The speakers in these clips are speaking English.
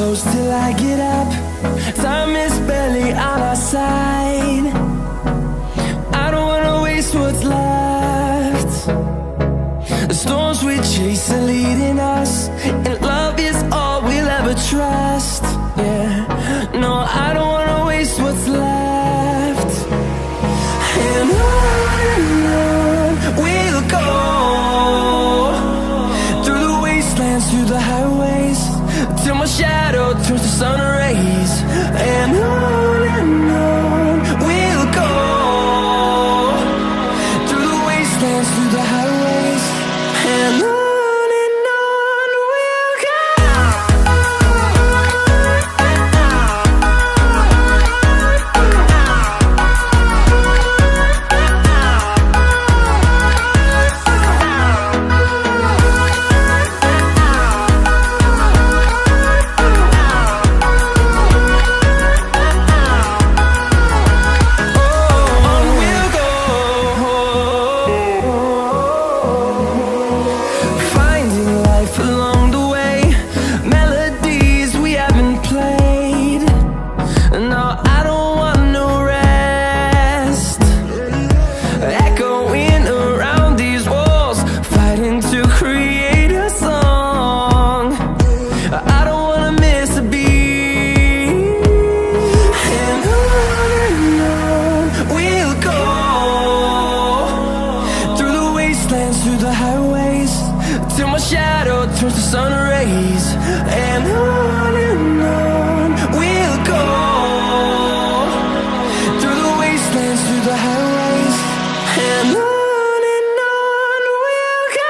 close till I get up. Time is barely on our side. I don't wanna waste what's left. The storms we chase are leading us, and love is all we'll ever trust. Yeah, no, I don't wanna waste what's left. And on we'll go, through the wastelands, through the highways, till my shadow turns to sun rays. And on we'll go, through the wastelands, through the highways, and on we'll go. Through the highways, till my shadow turns to sun rays. And on we'll go, through the wastelands, through the highways, and on we'll go.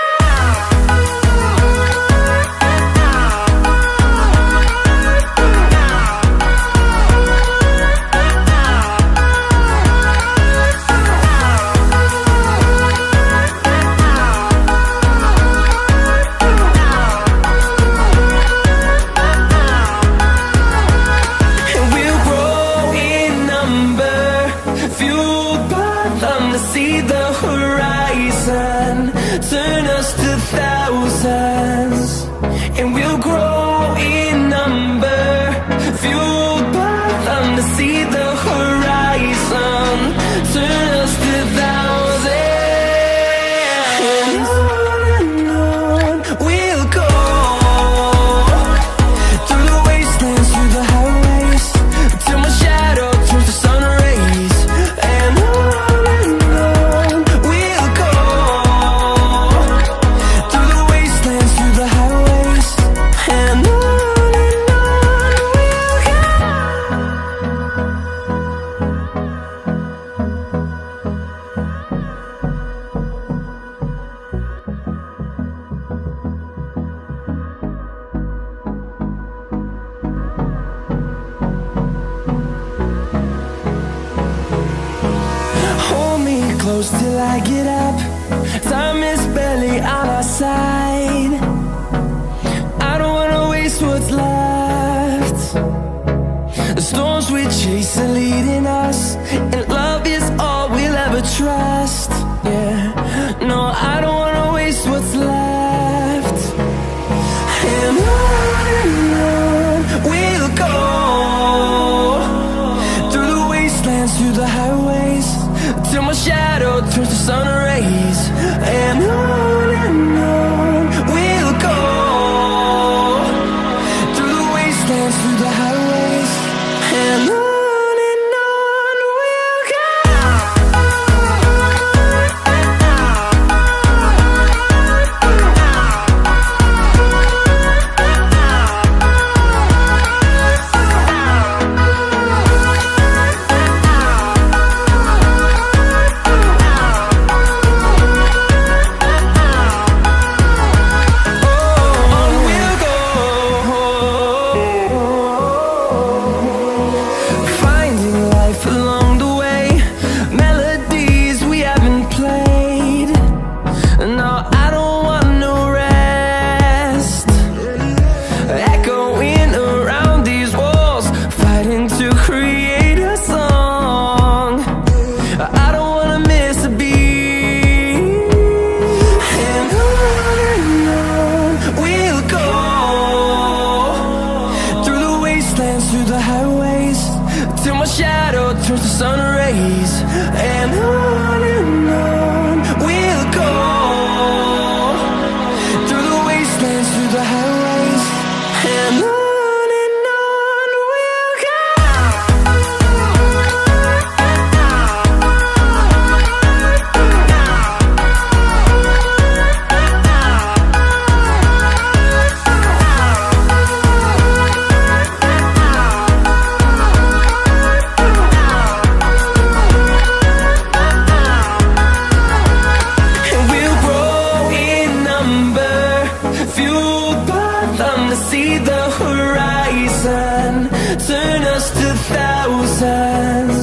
See the horizon, turn us to thousands, and we'll grow in number, fueled by them. To see the horizon, turn us to thousands, and on we'll go, through the wastelands, through the highways, till my shadow turns to sun rays. And close till I get up. Time is barely on our side. I don't wanna waste what's left. The storms we chase are leading us, and love is all we'll ever trust. Yeah, no, I don't wanna waste what's left. And on we'll go, through the wastelands, through the highways, till my shadow turns to sun rays. And on we'll go, through the wastelands, through the highways, and on we'll go. towards the sun rays, and on we'll go, through the wastelands, through the highways, and on we'll go. See the horizon, turn us to thousands.